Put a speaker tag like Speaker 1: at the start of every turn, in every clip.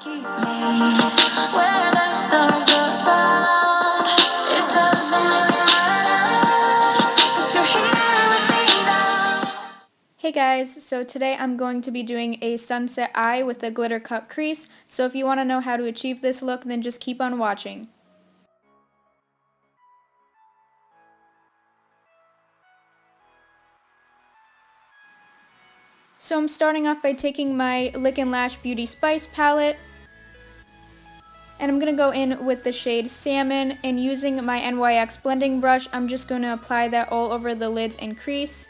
Speaker 1: Keep me where the stars around. It doesn't really matter, 'cause you're here with me now. Hey guys, so today I'm going to be doing a sunset eye with the glitter cut crease. So if you want to know how to achieve this look, then just keep on watching. So I'm starting off by taking my Lick and Lash Beauty Spice palette, and I'm going to go in with the shade Salmon, and using my NYX blending brush, I'm just going to apply that all over the lids and crease.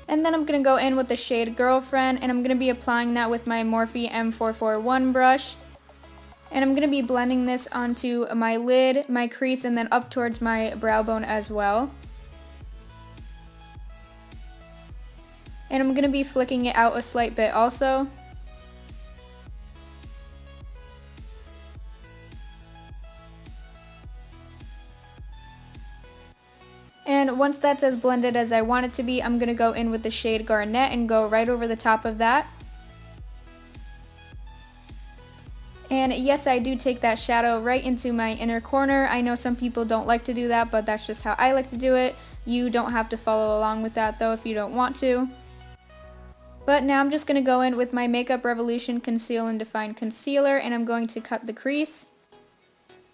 Speaker 1: And then I'm going to go in with the shade Girlfriend, and I'm going to be applying that with my Morphe M441 brush. And I'm going to be blending this onto my lid, my crease, and then up towards my brow bone as well. And I'm going to be flicking it out a slight bit also. And once that's as blended as I want it to be, I'm going to go in with the shade Garnet and go right over the top of that. And yes, I do take that shadow right into my inner corner. I know some people don't like to do that, but that's just how I like to do it. You don't have to follow along with that though if you don't want to. But now I'm just going to go in with my Makeup Revolution Conceal and Define Concealer, and I'm going to cut the crease.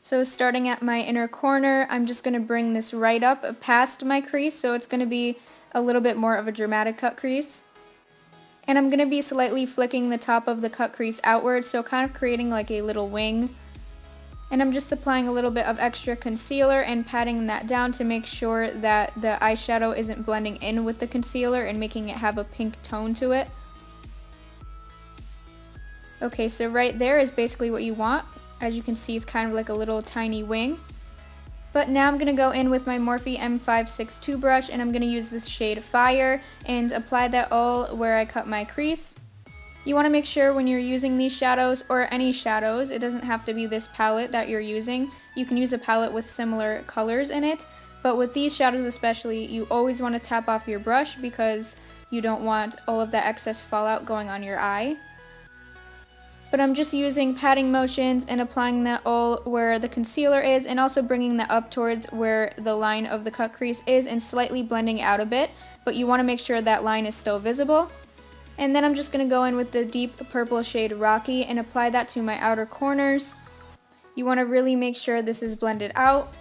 Speaker 1: So starting at my inner corner, I'm just going to bring this right up past my crease, so it's going to be a little bit more of a dramatic cut crease. And I'm going to be slightly flicking the top of the cut crease outward, so kind of creating like a little wing. And I'm just applying a little bit of extra concealer and patting that down to make sure that the eyeshadow isn't blending in with the concealer and making it have a pink tone to it. Okay, so right there is basically what you want. As you can see, it's kind of like a little tiny wing. But now I'm going to go in with my Morphe M562 brush, and I'm going to use this shade Fire and apply that all where I cut my crease. You want to make sure when you're using these shadows, or any shadows, it doesn't have to be this palette that you're using. You can use a palette with similar colors in it, but with these shadows especially, you always want to tap off your brush because you don't want all of that excess fallout going on your eye. But I'm just using patting motions and applying that all where the concealer is, and also bringing that up towards where the line of the cut crease is and slightly blending out a bit, but you want to make sure that line is still visible. And then I'm just going to go in with the deep purple shade Rocky and apply that to my outer corners. You want to really make sure this is blended out.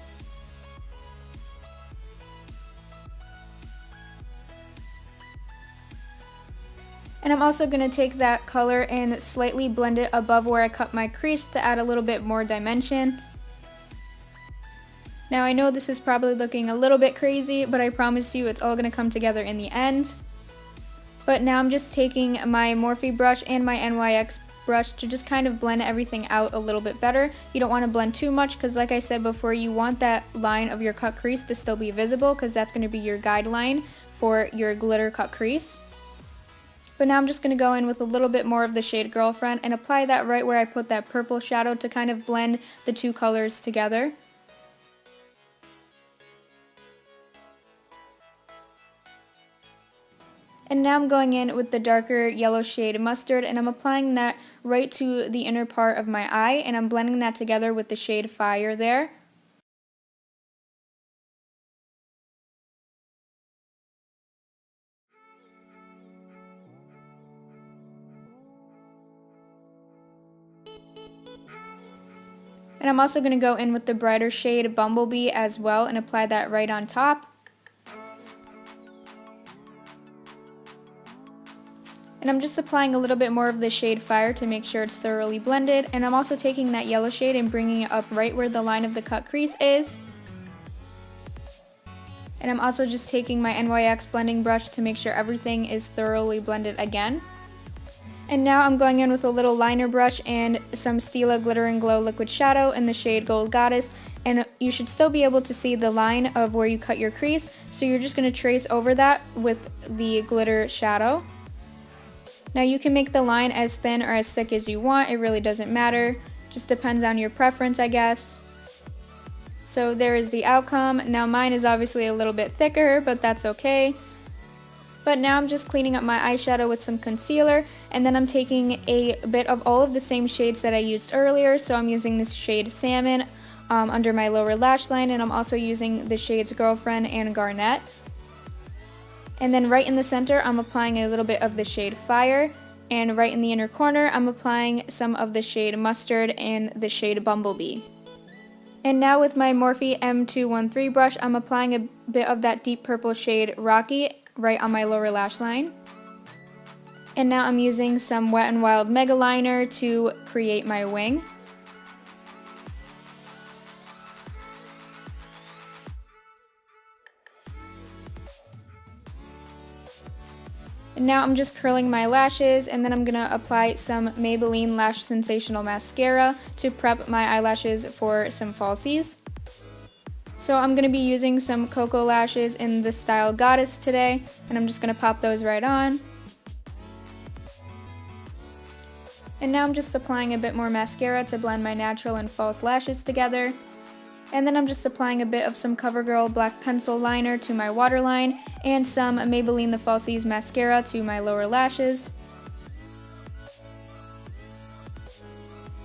Speaker 1: And I'm also going to take that color and slightly blend it above where I cut my crease to add a little bit more dimension. Now I know this is probably looking a little bit crazy, but I promise you it's all going to come together in the end. But now I'm just taking my Morphe brush and my NYX brush to just kind of blend everything out a little bit better. You don't want to blend too much because, like I said before, you want that line of your cut crease to still be visible because that's going to be your guideline for your glitter cut crease. But now I'm just going to go in with a little bit more of the shade Girlfriend and apply that right where I put that purple shadow to kind of blend the two colors together. And now I'm going in with the darker yellow shade Mustard, and I'm applying that right to the inner part of my eye, and I'm blending that together with the shade Fire there. And I'm also going to go in with the brighter shade Bumblebee as well and apply that right on top. And I'm just applying a little bit more of the shade Fire to make sure it's thoroughly blended. And I'm also taking that yellow shade and bringing it up right where the line of the cut crease is. And I'm also just taking my NYX blending brush to make sure everything is thoroughly blended again. And now I'm going in with a little liner brush and some Stila Glitter and Glow liquid shadow in the shade Gold Goddess, and you should still be able to see the line of where you cut your crease, so you're just going to trace over that with the glitter shadow. Now you can make the line as thin or as thick as you want, it really doesn't matter. Just depends on your preference, I guess. So there is the outcome. Now mine is obviously a little bit thicker, but that's okay. But now I'm just cleaning up my eyeshadow with some concealer, and then I'm taking a bit of all of the same shades that I used earlier. So I'm using this shade Salmon under my lower lash line, and I'm also using the shades Girlfriend and Garnet. And then right in the center, I'm applying a little bit of the shade Fire, and right in the inner corner, I'm applying some of the shade Mustard and the shade Bumblebee. And now with my Morphe M213 brush, I'm applying a bit of that deep purple shade Rocky right on my lower lash line. And now I'm using some Wet n Wild Mega Liner to create my wing. And now I'm just curling my lashes, and then I'm going to apply some Maybelline Lash Sensational Mascara to prep my eyelashes for some falsies. So I'm going to be using some Cocoa lashes in the style Goddess today, and I'm just going to pop those right on. And now I'm just applying a bit more mascara to blend my natural and false lashes together. And then I'm just applying a bit of some CoverGirl Black Pencil Liner to my waterline, and some Maybelline The Falsies Mascara to my lower lashes.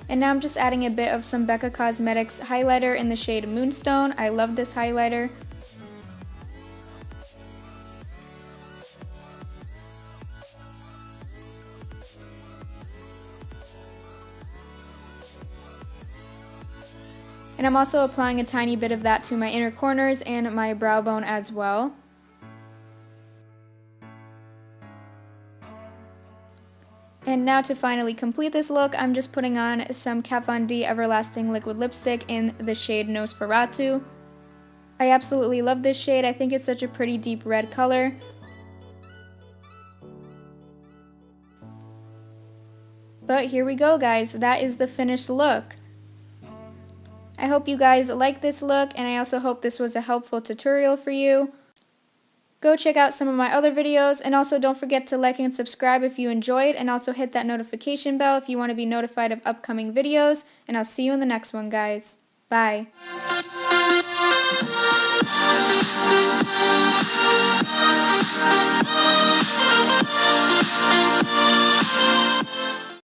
Speaker 1: And now I'm just adding a bit of some Becca Cosmetics highlighter in the shade Moonstone. I love this highlighter. And I'm also applying a tiny bit of that to my inner corners and my brow bone as well. And now to finally complete this look, I'm just putting on some Kat Von D Everlasting Liquid Lipstick in the shade Nosferatu. I absolutely love this shade. I think it's such a pretty deep red color. But here we go, guys. That is the finished look. I hope you guys like this look, and I also hope this was a helpful tutorial for you. Go check out some of my other videos, and also don't forget to like and subscribe if you enjoyed, and also hit that notification bell if you want to be notified of upcoming videos, and I'll see you in the next one, guys. Bye.